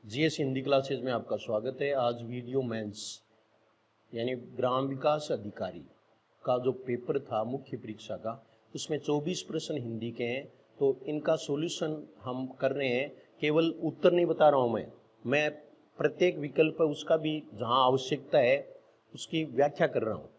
GS Hindi classes में आपका स्वागत है। आज वीडियो मेंस यानी ग्राम विकास अधिकारी का जो पेपर था मुख्य परीक्षा का, उसमें 24 प्रश्न हिंदी के हैं। तो इनका सॉल्यूशन हम कर रहे हैं। केवल उत्तर नहीं बता रहा हूँ मैं प्रत्येक विकल्प उसका भी जहाँ आवश्यकता है उसकी व्याख्या कर रहा हूँ।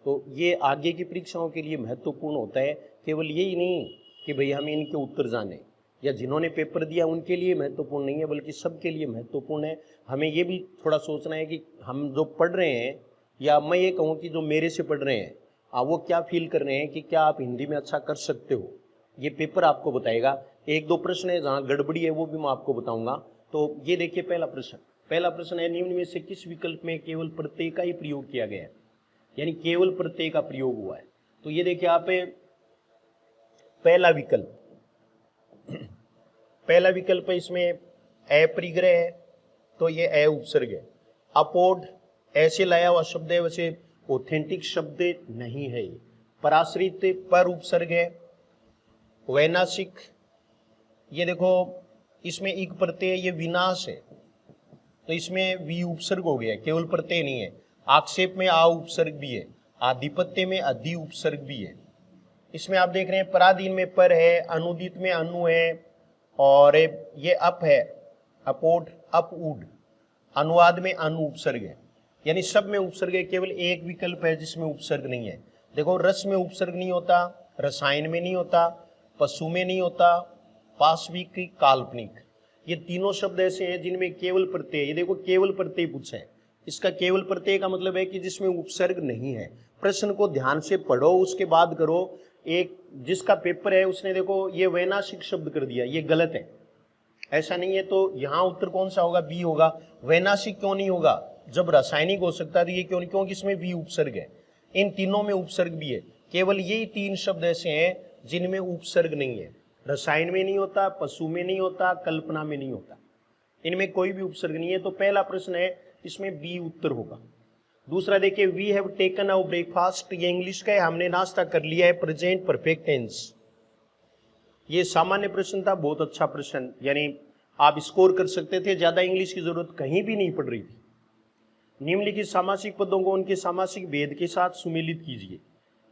तो ये आगे की परीक्षाओं के लिए महत्वपूर्ण होता है। केवल यही नहीं कि भाई हमें इनके उत्तर जाने या जिन्होंने पेपर दिया उनके लिए महत्वपूर्ण नहीं है, बल्कि सबके लिए महत्वपूर्ण है। हमें ये भी थोड़ा सोचना है कि हम जो पढ़ रहे हैं, या मैं ये कहूँ कि जो मेरे से पढ़ रहे हैं, वो क्या फील कर रहे हैं कि क्या आप हिंदी में अच्छा कर सकते हो। ये पेपर आपको बताएगा। एक दो प्रश्न है जहाँ गड़बड़ी है वो भी मैं आपको बताऊंगा। तो ये देखिए, पहला प्रश्न है, निम्न में से किस विकल्प में केवल प्रत्यय का ही प्रयोग किया गया है, यानी केवल प्रत्यय का प्रयोग हुआ है। तो ये देखिए आप, पहला विकल्प है, इसमें अपरिग्रह है तो ये अ उपसर्ग है। अपोढ़ ऐसे लाया हुआ शब्द है, वैसे ऑथेंटिक शब्द नहीं है। ये पराश्रित पर उपसर्ग है। वैनाशिक, ये देखो इसमें इक प्रत्यय, ये विनाश है तो इसमें वी उपसर्ग हो गया, केवल प्रत्यय नहीं है। आक्षेप में आ उपसर्ग भी है। आधिपत्य में अधि उपसर्ग भी है। इसमें आप देख रहे हैं पराधीन में पर है, अनुदित में अनु है, और ये अप है, अपोढ़ अप उड। अनुवाद में अनु उपसर्ग है, यानी सब में उपसर्ग है। केवल एक विकल्प है जिसमें उपसर्ग नहीं है। देखो, रस में उपसर्ग नहीं होता, रसायन में नहीं होता, पशु में नहीं होता, पाश्विक, काल्पनिक, ये तीनों शब्द ऐसे हैं जिनमें केवल प्रत्यय। ये देखो केवल प्रत्यय पूछा है। इसका केवल प्रत्यय का मतलब है कि जिसमें उपसर्ग नहीं है। प्रश्न को ध्यान से पढ़ो, उसके बाद करो। एक जिसका पेपर है उसने देखो ये वैनाशिक शब्द कर दिया, ये गलत है, ऐसा नहीं है। तो यहाँ उत्तर कौन सा होगा? बी होगा। वैनाशिक क्यों नहीं होगा जब रासायनिक हो सकता है? तो ये क्यों नहीं? क्योंकि इसमें वी उपसर्ग है। इन तीनों में उपसर्ग भी है। केवल यही तीन शब्द ऐसे हैं जिनमें उपसर्ग नहीं है। रसायन में नहीं होता, पशु में नहीं होता, कल्पना में नहीं होता, इनमें कोई भी उपसर्ग नहीं है। तो पहला प्रश्न है, इसमें बी उत्तर होगा। दूसरा देखिए, we have taken our breakfast, ये इंग्लिश का है, हमने नाश्ता कर लिया है, प्रेजेंट परफेक्ट टेंस। ये सामान्य प्रश्न था, बहुत अच्छा प्रश्न, यानी आप स्कोर कर सकते थे। ज्यादा इंग्लिश की जरूरत कहीं भी नहीं पड़ रही थी। निम्नलिखित सामासिक पदों को उनके सामासिक भेद के साथ सुमेलित कीजिए,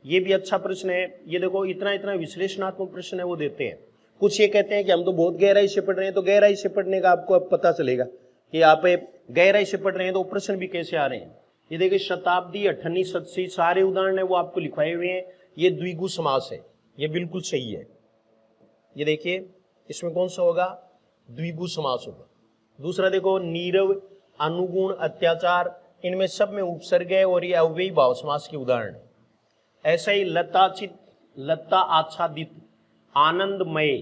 ये भी अच्छा प्रश्न है। ये देखो इतना इतना विश्लेषणात्मक प्रश्न है वो देते हैं। कुछ ये कहते हैं कि हम तो बहुत गहराई से पढ़ रहे हैं, तो गहराई से पढ़ने का आपको अब पता चलेगा कि आप गहराई से पढ़ रहे हैं तो प्रश्न भी कैसे आ रहे हैं। ये देखिए, शताब्दी, अठन्नी, सदसी, सारे उदाहरण है वो आपको लिखवाए हुए हैं। ये द्विगु समास है, ये बिल्कुल सही है। ये देखिए इसमें कौन सा होगा? द्विगु समास होगा। दूसरा देखो, नीरव, अनुगुण, अत्याचार, इनमें सब में उपसर्ग है और ये अव्ययी भाव समास के उदाहरण है। ऐसा ही लताचित, लता आच्छादित, आनंदमय,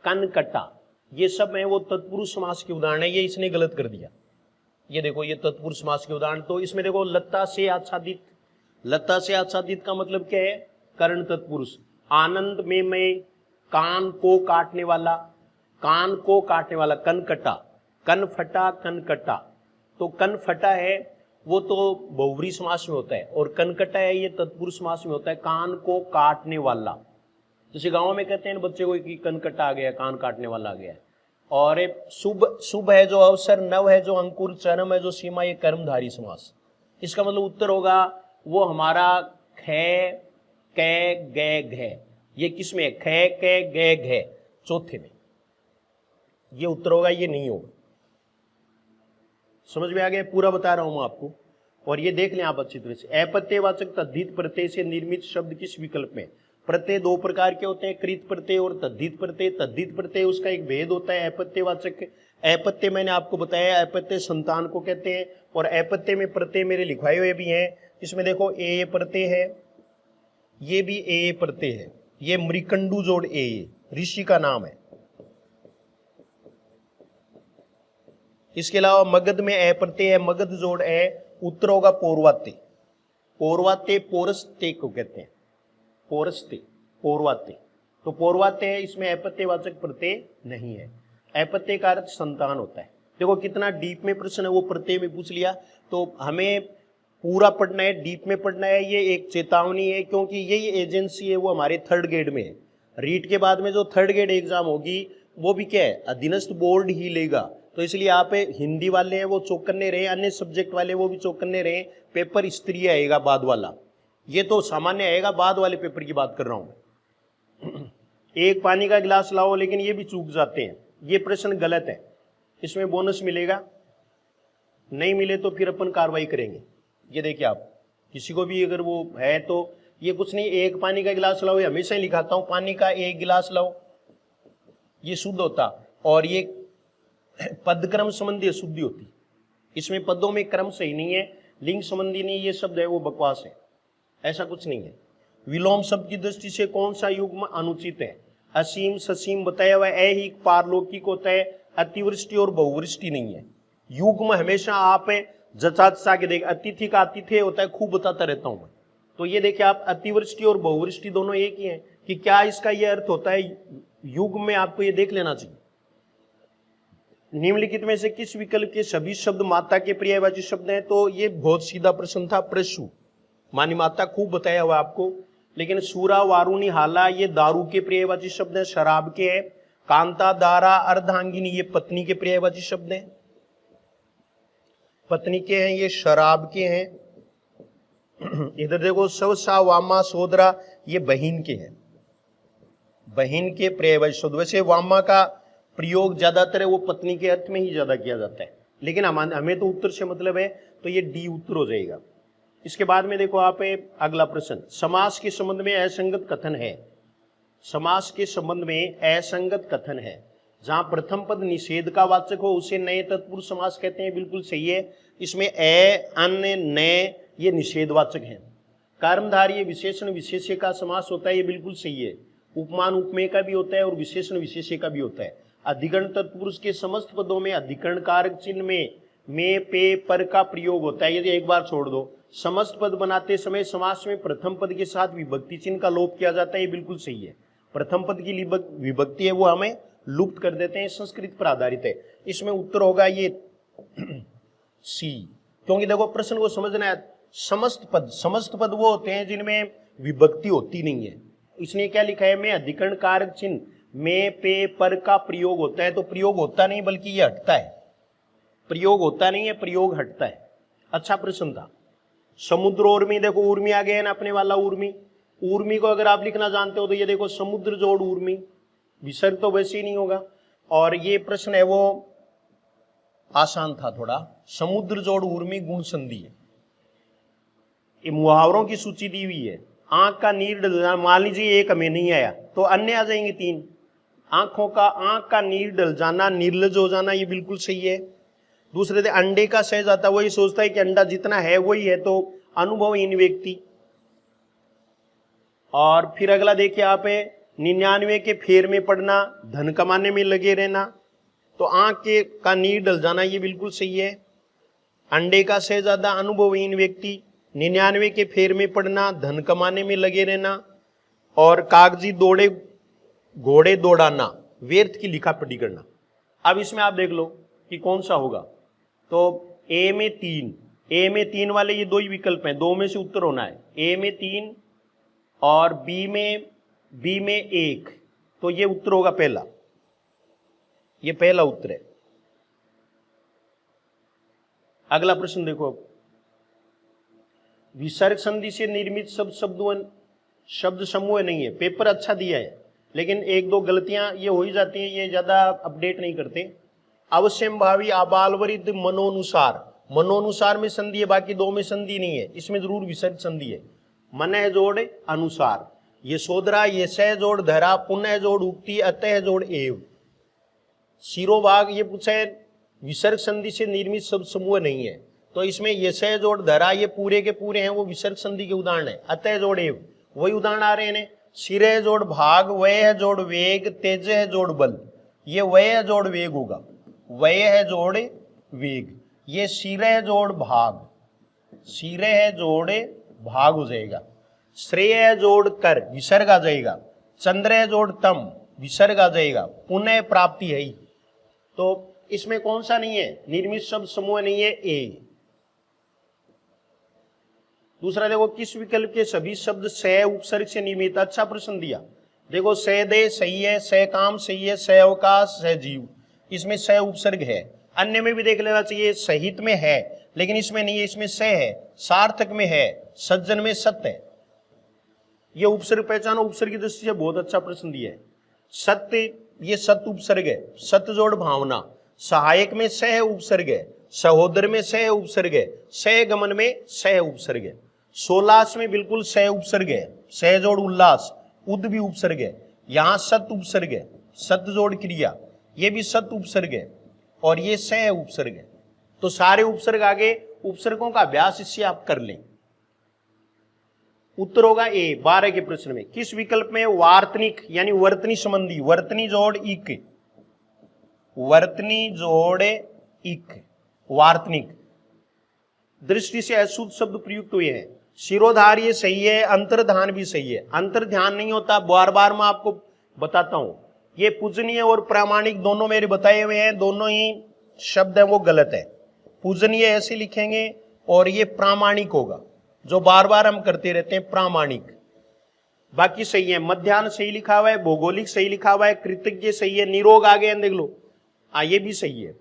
कनकटा, ये सब है वो तत्पुरुष समास के उदाहरण है। ये इसने गलत कर दिया। ये देखो ये तत्पुरुष समास के उदाहरण। तो इसमें देखो, लता से आच्छादित, लता से आच्छादित का मतलब क्या है? कर्ण तत्पुरुष। आनंद में मैं, कान को काटने वाला, कान को काटने वाला, कनकटा, कन फटा, कनकटा। तो कन फटा है वो तो बहुव्रीहि समास में होता है, और कनकटा है ये तत्पुरुष समास में होता है, कान को काटने वाला। जैसे गांव में कहते हैं बच्चे को कि कनकटा आ गया, कान काटने वाला आ गया। और शुभ, शुभ है जो अवसर, नव है जो अंकुर, चरम है जो सीमा, ये कर्मधारी समास। इसका मतलब उत्तर होगा वो हमारा ख, कै, गै, घ। ये किस में है? ख, कै, गै, घ, चौथे में ये उत्तर होगा, ये नहीं होगा। समझ में आ गया? पूरा बता रहा हूं मैं आपको। और ये देख लें आप अच्छी तरह से। अप्रत्ययवाचक तद्धित प्रत्यय से निर्मित शब्द किस विकल्प में? प्रत्यय दो प्रकार के होते हैं, कृत प्रत्यय और तद्धित प्रत्यय। तद्धित प्रत्यय उसका एक भेद होता है अपत्यवाचक। अपत्य मैंने आपको बताया, अपत्य संतान को कहते हैं, और अपत्य में प्रत्यय मेरे लिखवाए हुए भी हैं। इसमें देखो ए प्रत्यय है, ये भी ए प्रत्यय है, ये मृकंडू जोड़ ए, ऋषि का नाम है। इसके अलावा मगध में ए प्रत्यय है, मगध जोड़ ए, उत्तर होगा पौर्वात्य। पौर्वात्य पोरस्ते को कहते हैं, पोरस्ते, पौर्वात्य। तो पौर्वात्य है, इसमें अपत्यवाचक प्रत्यय नहीं है। अपत्य का अर्थ संतान होता है। देखो कितना डीप में प्रश्न है, वो प्रत्यय में पूछ लिया। तो हमें पूरा पढ़ना है, डीप में पढ़ना है। ये एक चेतावनी है, क्योंकि यही एजेंसी है वो हमारे थर्ड ग्रेड में है। रीट के बाद में जो थर्ड ग्रेड एग्जाम होगी वो भी क्या है? अधीनस्थ बोर्ड ही लेगा। तो इसलिए आप हिंदी वाले हैं वो चौकन्ने रहे, अन्य सब्जेक्ट वाले वो भी चौकन्ने रहे। पेपर स्तरीय आएगा बाद वाला, ये तो सामान्य आएगा, बाद वाले पेपर की बात कर रहा हूं। एक पानी का गिलास लाओ, लेकिन ये भी चूक जाते हैं, ये प्रश्न गलत है, इसमें बोनस मिलेगा, नहीं मिले तो फिर अपन कार्रवाई करेंगे। ये देखिए आप किसी को भी अगर वो है तो ये कुछ नहीं, एक पानी का गिलास लाओ, ये हमेशा ही लिखाता हूं, पानी का एक गिलास लाओ, ये शुद्ध होता, और ये पदक्रम संबंधी अशुद्धि होती, इसमें पदों में क्रम सही नहीं है, लिंग संबंधी नहीं, ये शब्द है वो बकवास है, ऐसा कुछ नहीं है। विलोम शब्द की दृष्टि से कौन सा युग्म अनुचित है? असीम ससीम बताया हुआ ऐहिक पारलौकिक होता है, अतिवृष्टि और बहुवृष्टि नहीं है। युग्म हमेशा आप जचा जचा के देख, अतिथि का आतिथ्य होता है, खूब बताता रहता हूं मैं, तो ये देखिए आप अतिवृष्टि और बहुवृष्टि दोनों एक ही हैं, कि क्या इसका ये अर्थ होता है, युग्म में आपको ये देख लेना चाहिए। निम्नलिखित में से किस विकल्प के सभी शब्द माता के पर्यायवाची शब्द हैं? तो ये बहुत सीधा प्रश्न था, प्रसु मानी माता खूब बताया हुआ आपको, लेकिन सूरा वारुणी हाला ये दारू के पर्यायवाची शब्द हैं, शराब के हैं। कांता दारा अर्धांगिनी ये पत्नी के पर्यायवाची शब्द हैं, पत्नी के हैं, ये शराब के हैं। इधर देखो सवसा वामा सोदरा ये बहिन के हैं, बहिन के पर्यायवाची शब्द। वैसे वामा का प्रयोग ज्यादातर है वो पत्नी के अर्थ में ही ज्यादा किया जाता है, लेकिन हमें तो उत्तर से मतलब है, तो ये डी उत्तर हो जाएगा। इसके बाद में देखो आप अगला प्रश्न, समास के संबंध में असंगत कथन है। समास के संबंध में असंगत कथन है, जहां प्रथम पद निषेध का वाचक हो उसे नए तत्पुरुष समास कहते हैं, बिल्कुल सही है। इसमें अन्य नए ये निषेधवाचक हैं। कर्मधारय विशेषण विशेष्य का समास होता है, ये बिल्कुल सही है। उपमान उपमेय का भी होता है और विशेषण विशेष्य का भी होता है। अधिकरण तत्पुरुष के समस्त पदों में अधिकरण कारक चिन्ह में पे पर का प्रयोग होता है, यदि एक बार छोड़ दो। समस्त पद बनाते समय समास में प्रथम पद के साथ विभक्ति चिन्ह का लोप किया जाता है, ये बिल्कुल सही है। प्रथम पद की विभक्ति है वो हमें लुप्त कर देते हैं, संस्कृत पर आधारित है। इसमें उत्तर होगा ये सी, क्योंकि देखो प्रश्न को समझना है, समस्त पद वो होते हैं जिनमें विभक्ति होती नहीं है। इसने क्या लिखा है, में अधिकरण कारक चिन्ह में पे पर का प्रयोग होता है, तो प्रयोग होता नहीं बल्कि ये हटता है, प्रयोग होता नहीं है, प्रयोग हटता है। अच्छा प्रश्न था। समुद्र उर्मी, देखो उर्मी आ गया ना अपने वाला उर्मी, उर्मी को अगर आप लिखना जानते हो तो ये देखो समुद्र जोड़ उर्मी, विसर्ग तो वैसे ही नहीं होगा। और ये प्रश्न है वो आसान था थोड़ा, समुद्र जोड़ उर्मी गुण संधि है। ये मुहावरों की सूची दी हुई है। आंख का नीर डल जाना, मान लीजिए एक हमें नहीं आया तो अन्य आ जाएंगे तीन। आंख का नीर डल जाना, निर्लज हो जाना, ये बिल्कुल सही है। दूसरे थे अंडे का सह जाता, वही सोचता है कि अंडा जितना है वही है, तो अनुभवहीन व्यक्ति। और फिर अगला देखिए आप 99 के फेर में पड़ना, धन कमाने में लगे रहना, तो आंख के का नीर डल जाना, ये बिल्कुल सही है। अंडे का सह ज्यादा, अनुभवहीन व्यक्ति, 99 के फेर में पड़ना, धन कमाने में लगे रहना, और कागजी दौड़े घोड़े दौड़ाना, व्यर्थ की लिखापढ़ी करना। अब इसमें आप देख लो कि कौन सा होगा। तो ए में तीन वाले ये दो ही विकल्प हैं, दो में से उत्तर होना है। ए में 3 और बी में 1, तो ये उत्तर होगा पहला, ये पहला उत्तर है। अगला प्रश्न देखो, विसर्ग संधि से निर्मित शब्द समूह नहीं है। पेपर अच्छा दिया है, लेकिन एक दो गलतियां ये हो ही जाती हैं, ये ज्यादा अपडेट नहीं करते। अवश्यम भावी आबालवरित मनोनुसार में संधि है, बाकी दो में संधि नहीं है, इसमें जरूर विसर्ग संधि है। मन जोड़ अनुसार, ये सोदरा, ये सह जोड़ धरा, पुनः जोड़ उक्ति, अतः जोड़ एव। शिरोभाग ये पूछा है, विसर्ग संधि से निर्मित शब्द समूह नहीं है, तो इसमें ये सह जोड़ धरा ये पूरे के पूरे हैं, वो विसर्ग संधि के उदाहरण है। अतः जोड़ एव वही उदाहरण आ रहे हैं। सिरे जोड़ भाग, वय है जोड़ वेग, तेज है जोड़ बल, ये वय है जोड़ वेग होगा, वय है जोड़ वेग। ये सिरे है जोड़ भाग, सिरे है जोड़ भाग हो जाएगा। श्रेय है जोड़ कर, विसर्ग आ जाएगा। चंद्र है जोड़ तम, विसर्ग आ जाएगा। पुनः प्राप्ति है, तो इसमें कौन सा नहीं है, निर्मित शब्द समूह नहीं है, ए। दूसरा देखो, किस विकल्प के सभी शब्द सह उपसर्ग से निर्मित? अच्छा प्रश्न दिया। देखो सह दे सही है, सह काम सही है, सह अवकाश, सह जीव, इसमें सह उपसर्ग है। अन्य में भी देख लेना चाहिए, सहित में है लेकिन इसमें नहीं है, इसमें स है, सार्थक में है, सज्जन में सत्य है। ये उपसर्ग पहचानो, उपसर्ग की दृष्टि से बहुत अच्छा प्रश्न दिया है। सत्य, ये सत्य उपसर्ग है, सत्य जोड़ भावना। सहायक में स है उपसर्ग है, सहोदर में स है उपसर्ग है, सह गमन में स है उपसर्ग है। सोलास में बिल्कुल स उपसर्ग है, सह जोड़ उल्लास, उद भी उपसर्ग है। यहां सत्य उपसर्ग है, सत्य जोड़ क्रिया, ये भी सत्य उपसर्ग है और ये सह उपसर्ग है। तो सारे उपसर्ग आगे, उपसर्गों का अभ्यास इससे आप कर लें। उत्तर होगा ए 12 के प्रश्न में। किस विकल्प में वार्तनिक यानी वर्तनी संबंधी, वर्तनी जोड़ इक, वर्तनी जोड़ इक, वार्तनिक दृष्टि से अशुद्ध शब्द प्रयुक्त हुए हैं? शिरोधार ये सही है, अंतर्धान भी सही है। अंतर्ध्यान नहीं होता, बार बार मैं आपको बताता हूं। ये पूजनीय और प्रामाणिक दोनों मेरे बताए हुए हैं, दोनों ही शब्द है वो गलत है। पूजनीय ऐसे लिखेंगे और ये प्रामाणिक होगा, जो बार बार हम करते रहते हैं, प्रामाणिक। बाकी सही है, मध्याह्न सही लिखा हुआ है, भौगोलिक सही लिखा हुआ है, कृतज्ञ सही है, निरोग आ गए देख लो, ये भी सही है।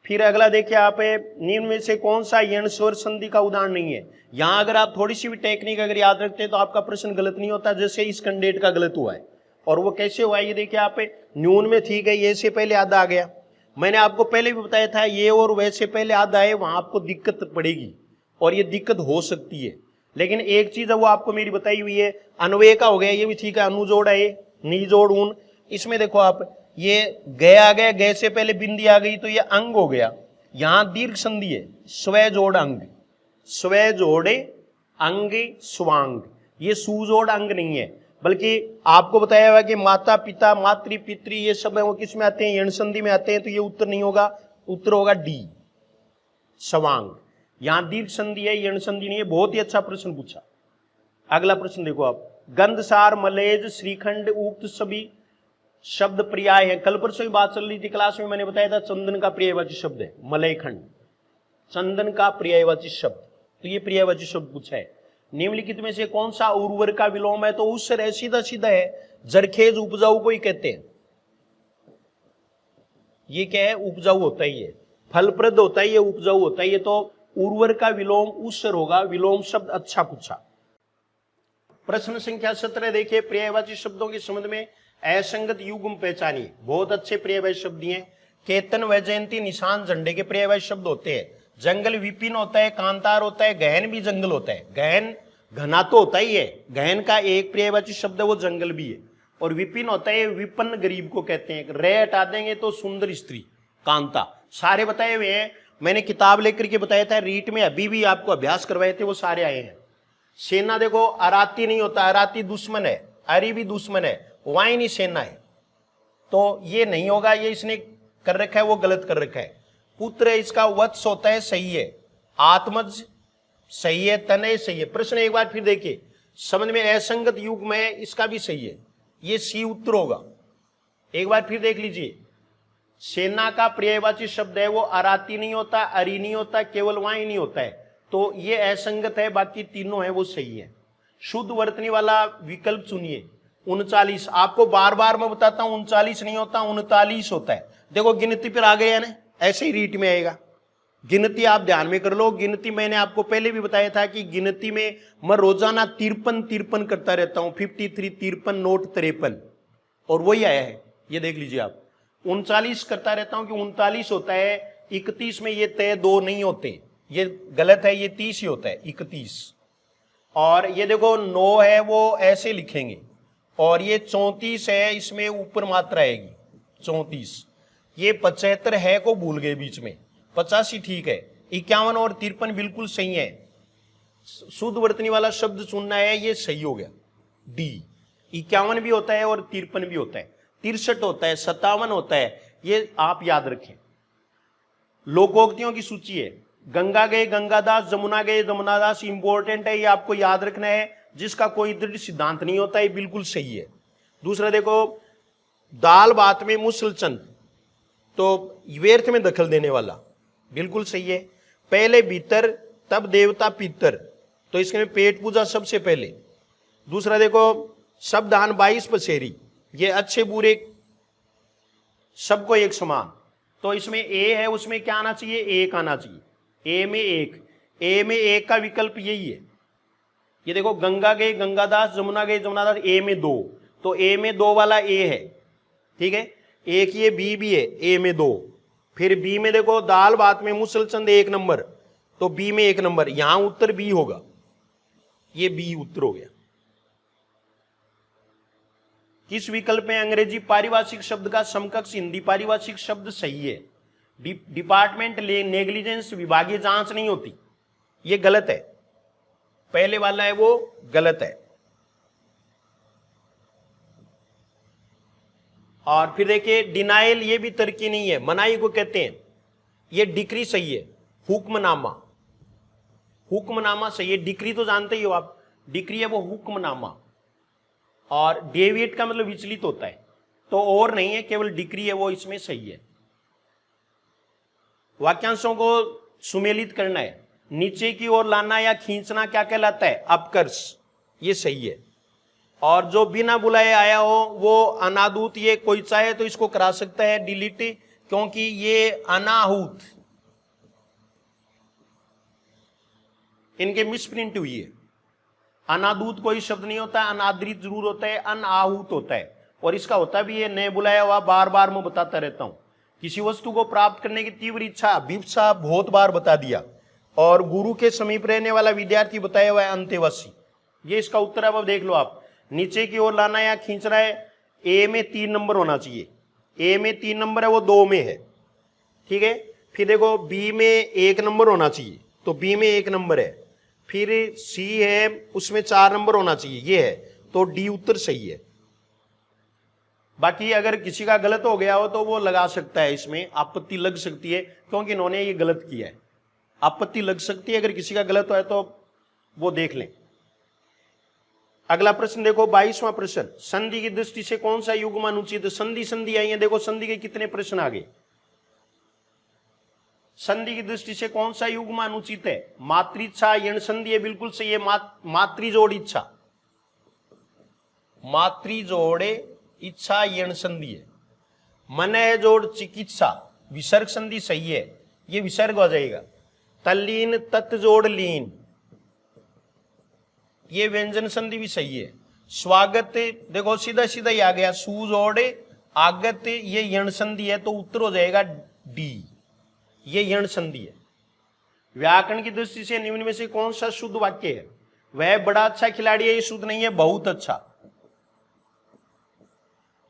फिर अगला देखिए आप, निम्न में से कौन सा यण स्वर संधि का उदाहरण नहीं है? यहां अगर आप थोड़ी सी भी टेक्निक अगर याद रखते हैं तो आपका प्रश्न गलत नहीं होता, जैसे इस कैंडिडेट का गलत हुआ है। और वो कैसे हुआ है ये देखिए आप, न्यून में ठीक है, ये से पहले आधा आ गया। मैंने आपको पहले भी बताया था, ये और वैसे पहले आधा है, वहां आपको दिक्कत पड़ेगी और ये दिक्कत हो सकती है। लेकिन एक चीज है वो आपको मेरी बताई हुई है, अन्वय का हो गया, ये भी ठीक है, अनुजोड़ है, नी जोड़ ऊन। इसमें देखो आप, ये गए आ गया, गए से पहले बिंदी आ गई तो ये अंग हो गया। यहां दीर्घ संधि है, स्व जोड़ अंग, स्व जोड़े अंग स्वांग, ये सुजोड़ अंग नहीं है। बल्कि आपको बताया हुआ कि माता पिता, मातृ पितृ, ये सब है वो किस में आते हैं? यण संधि में आते हैं। तो ये उत्तर नहीं होगा, उत्तर होगा डी, स्वांग। यहां दीर्घ संधि है, यण संधि नहीं है। बहुत ही अच्छा प्रश्न पूछा। अगला प्रश्न देखो आप, गंधसार, मलेज, श्रीखंड उक्त सभी शब्द पर्याय है। कल परसों की बात चल रही थी क्लास में, मैंने बताया था चंदन का पर्यायवाची शब्द है मलयखंड, चंदन का पर्यायवाची शब्द। तो ये पर्यायवाची शब्द पूछा है। निम्नलिखित में से कौन सा उर्वर का विलोम है? तो उससे रह, सीधा सीधा है, जरखेज उपजाऊ को ही कहते हैं। ये क्या है? उपजाऊ होता ही है, फलप्रद होता है, ये उपजाऊ होता है। ये तो उर्वर का विलोम उसर होगा, विलोम शब्द अच्छा पूछा। प्रश्न संख्या 17 देखिए, पर्यायवाची शब्दों के संबंध में असंगत युग्म पहचानिए। बहुत अच्छे पर्यायवाची शब्द हैं। केतन, वैजयंती, निशान, झंडे के पर्यायवाची शब्द होते हैं। जंगल विपिन होता है, कांतार होता है, गहन भी जंगल होता है। गहन घना तो होता ही है, गहन का एक पर्यायवाची शब्द है वो जंगल भी है। और विपिन होता है, विपन्न गरीब को कहते हैं। रे हटा देंगे तो सुंदर स्त्री, कांता, सारे बताए हुए हैं। मैंने किताब लेकर के बताया था, रीट में अभी भी आपको अभ्यास करवाए थे, वो सारे आए हैं। सेना देखो, अराती नहीं होता, अराती दुश्मन है, अरी भी दुश्मन है, वाहिनी सेना है। तो ये नहीं होगा, ये इसने कर रखा है वो गलत कर रखा है। पुत्र है, इसका वत्स होता है, सही है। आत्मज सही है, तनय सही है। प्रश्न एक बार फिर देखिए, समझ में असंगत युग्म है, इसका भी सही है, ये सी उत्तर होगा। एक बार फिर देख लीजिए, सेना का पर्यायवाची शब्द है वो अराती नहीं होता, अरी नहीं होता, केवल वाही नहीं होता है। तो ये असंगत है, बाकी तीनों है वो सही है। शुद्ध वर्तनी वाला विकल्प चुनिए। 39, आपको बार बार मैं बताता हूं, 39 नहीं होता, 39 होता है। देखो गिनती पर आ गया ना, ऐसे ही रीट में आएगा। गिनती आप ध्यान में कर लो। गिनती मैंने आपको पहले भी बताया था कि गिनती में मैं रोजाना 53 करता रहता हूं, 53, 53 नोट 53, और वही आया है। ये देख लीजिए आप, 39 करता रहता हूं कि 39 होता है। 31 में ये तय 2 नहीं होते, ये गलत है, ये 30 ही होता है, 31। और ये देखो 9 है वो ऐसे लिखेंगे, और ये 34 है, इसमें ऊपर मात्रा आएगी 34। ये 75 है को भूल गए बीच में, 85 ठीक है। 51 और 53 बिल्कुल सही है। शुद्ध वर्तनी वाला शब्द चुनना है, ये सही हो गया डी। 51 भी होता है और 53 भी होता है, 63 होता है, 57 होता है, ये आप याद रखें। लोकोक्तियों की सूची है, गंगा गए गंगादास, जमुना गए जमुनादास, इंपॉर्टेंट है, ये आपको याद रखना है। जिसका कोई दृढ़ सिद्धांत नहीं होता, ये बिल्कुल सही है। दूसरा देखो, दाल बात में मुसलचंद, तो व्यर्थ में दखल देने वाला, बिल्कुल सही है। पहले भीतर तब देवता पितर, तो इसमें पेट पूजा सबसे पहले। दूसरा देखो, शब्दान 22 पसेरी, ये अच्छे बुरे सबको एक समान। तो इसमें ए है, उसमें क्या आना चाहिए, एक आना चाहिए। ए में एक, ए में एक का विकल्प यही है। ये देखो गंगा गए गंगादास, जमुना गए जमुनादास, ए में दो, तो ए में दो वाला ए है, ठीक है। एक ये बी भी है, ए में दो। फिर बी में देखो दाल भात में मुसलचंद एक नंबर, तो बी में एक नंबर, यहां उत्तर बी होगा, ये बी उत्तर हो गया। किस विकल्प में अंग्रेजी पारिभाषिक शब्द का समकक्ष हिंदी पारिभाषिक शब्द सही है? डिपार्टमेंट नेग्लिजेंस, विभागीय जांच नहीं होती, ये गलत है। पहले वाला है वो गलत है। और फिर देखिए डिनाइल, ये भी तरक्की नहीं है, मनाही को कहते हैं, ये डिक्री सही है। हुक्मनामा, हुक्मनामा सही है। डिक्री तो जानते ही हो आप, डिक्री है वो हुक्मनामा। और डेविएट का मतलब विचलित होता है, तो और नहीं है, केवल डिक्री है वो इसमें सही है। वाक्यांशों को सुमेलित करना है, नीचे की ओर लाना या खींचना क्या कहलाता है? अपकर्ष, ये सही है। और जो बिना बुलाए आया हो वो अनादूत, ये कोई चाहे तो इसको करा सकता है डिलीट, क्योंकि ये अनाहूत, इनके मिसप्रिंट हुई है। अनादूत कोई शब्द नहीं होता, अनादृत जरूर होता है, अनाहूत होता है। और इसका होता भी है नए बुलाया हुआ, बार बार मैं बताता रहता हूं। किसी वस्तु को प्राप्त करने की तीव्र इच्छा, अभिप्सा बहुत बार बता दिया। और गुरु के समीप रहने वाला विद्यार्थी बताया हुआ है अंत्यवासी, ये इसका उत्तर है। अब देख लो आप, नीचे की ओर लाना या खींचना है, ए में 3 नंबर होना चाहिए, ए में 3 नंबर है वो 2 में है, ठीक है। फिर देखो बी में 1 नंबर होना चाहिए, तो बी में 1 नंबर है। फिर सी है, उसमें 4 नंबर होना चाहिए, ये है, तो डी उत्तर सही है। बाकी अगर किसी का गलत हो गया हो तो वो लगा सकता है, इसमें आपत्ति लग सकती है, क्योंकि इन्होंने ये गलत किया है, आपत्ति लग सकती है अगर किसी का गलत हो तो वो देख लें। अगला प्रश्न देखो 22वां प्रश्न, संधि की दृष्टि से कौन सा युग्म अनुचित? संधि संधि आई है, देखो संधि के कितने प्रश्न आ गए। संधि की दृष्टि से कौन सा युग्म अनुचित है? मातृइच्छा यण संधि है, बिल्कुल सही है। मातृजोड़ इच्छा, मातृजोड़ इच्छा यण संधि है। मनय जोड़ चिकित्सा, विसर्ग संधि सही है, ये विसर्ग हो जाएगा। तल्लीन तत् जोड़ लीन, ये व्यंजन संधि भी सही है। स्वागत देखो सीधा सीधा ही आ गया, सू जोड़ आगत, ये यण संधि है, तो उत्तर हो जाएगा डी, ये यण संधि है। व्याकरण की दृष्टि से निम्न में से कौन सा शुद्ध वाक्य है? वह बड़ा अच्छा खिलाड़ी है, ये शुद्ध नहीं है, बहुत अच्छा।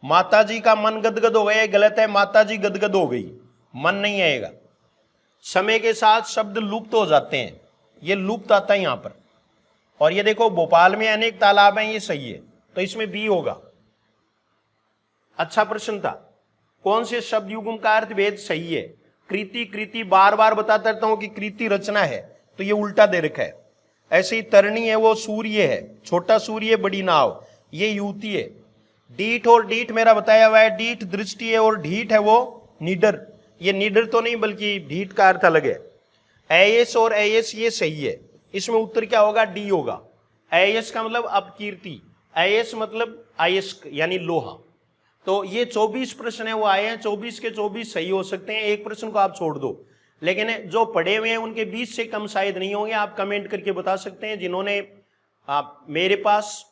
माताजी का मन गदगद हो गया, गलत है, माताजी गदगद हो गई, मन नहीं आएगा। समय के साथ शब्द लुप्त हो जाते हैं, ये लुप्त आता है यहां पर। और ये देखो भोपाल में अनेक तालाब हैं, ये सही है, तो इसमें बी होगा। अच्छा प्रश्न था, कौन से शब्द युग्म का अर्थ भेद सही है? कृति, कृति बार बार बताता रहता हूं कि कृति रचना है, तो ये उल्टा दे रखा है। ऐसे ही तरणी है वो सूर्य है, छोटा सूर्य बड़ी नाव, ये युवती है। डीठ और डीठ मेरा बताया हुआ है, डीठ दृष्टि है और ढीठ है वो निडर, ये निडर तो नहीं बल्कि ढीठ का अर्थ अलग है। एयस और एयस ये सही है, इसमें उत्तर क्या होगा? डी होगा। एयस का मतलब अपकीर्ति, एयस मतलब अयस्क यानी लोहा। तो ये 24 प्रश्न है वो आए हैं, 24 के 24 सही हो सकते हैं, एक प्रश्न को आप छोड़ दो। लेकिन जो पढ़े हुए हैं उनके 20 से कम शायद नहीं होंगे, आप कमेंट करके बता सकते हैं। जिन्होंने आप मेरे पास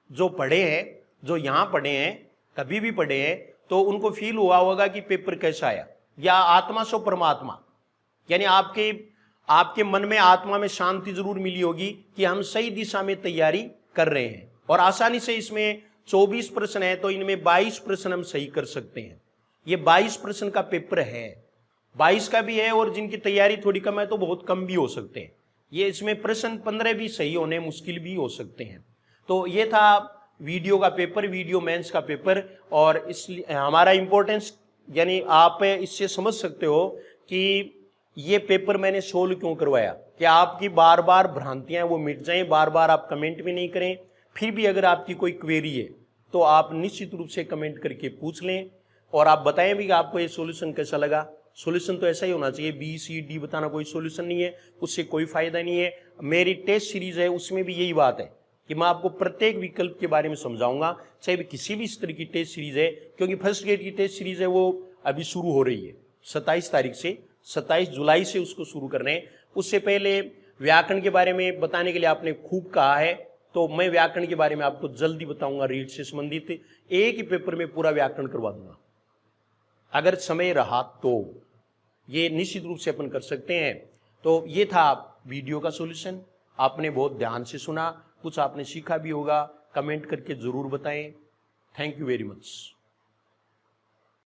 जो पढ़े हैं, जो यहां पढ़े हैं, कभी भी पढ़े हैं, तो उनको फील हुआ होगा कि पेपर कैसा आया, या आत्मा सो परमात्मा, यानी आपके मन में आत्मा में शांति जरूर मिली होगी कि हम सही दिशा में तैयारी कर रहे हैं। और आसानी से इसमें 24 प्रश्न है, तो इनमें 22 प्रश्न हम सही कर सकते हैं। ये 22 प्रश्न का पेपर है, 22 का भी है, और जिनकी तैयारी थोड़ी कम है तो बहुत कम भी हो सकते हैं। ये इसमें प्रश्न 15 भी सही होने मुश्किल भी हो सकते हैं। तो ये था वीडियो का पेपर, वीडियो मेंस का पेपर। और इसलिए हमारा इंपॉर्टेंस यानी आप इससे समझ सकते हो कि ये पेपर मैंने सोल्व क्यों करवाया, कि आपकी बार बार भ्रांतियां वो मिट जाएं, बार बार आप कमेंट भी नहीं करें। फिर भी अगर आपकी कोई क्वेरी है तो आप निश्चित रूप से कमेंट करके पूछ लें, और आप बताएं भी कि आपको ये सॉल्यूशन कैसा लगा। सॉल्यूशन तो ऐसा ही होना चाहिए, बी सी डी बताना कोई सॉल्यूशन नहीं है, उससे कोई फायदा नहीं है। मेरी टेस्ट सीरीज है उसमें भी यही बात है कि मैं आपको प्रत्येक विकल्प के बारे में समझाऊंगा, चाहे भी किसी भी स्तर की टेस्ट सीरीज है, क्योंकि फर्स्ट ग्रेड की टेस्ट सीरीज है वो अभी शुरू हो रही है 27 तारीख से, 27 जुलाई से उसको शुरू करने हैं। उससे पहले व्याकरण के बारे में बताने के लिए आपने खूब कहा है, तो मैं व्याकरण के बारे में आपको जल्दी बताऊंगा। रीड से संबंधित एक ही पेपर में पूरा व्याकरण करवा दूंगा अगर समय रहा तो, ये निश्चित रूप से अपन कर सकते हैं। तो ये था वीडियो का सॉल्यूशन। आपने बहुत ध्यान से सुना, कुछ आपने सीखा भी होगा, कमेंट करके जरूर बताएं। Thank you very much.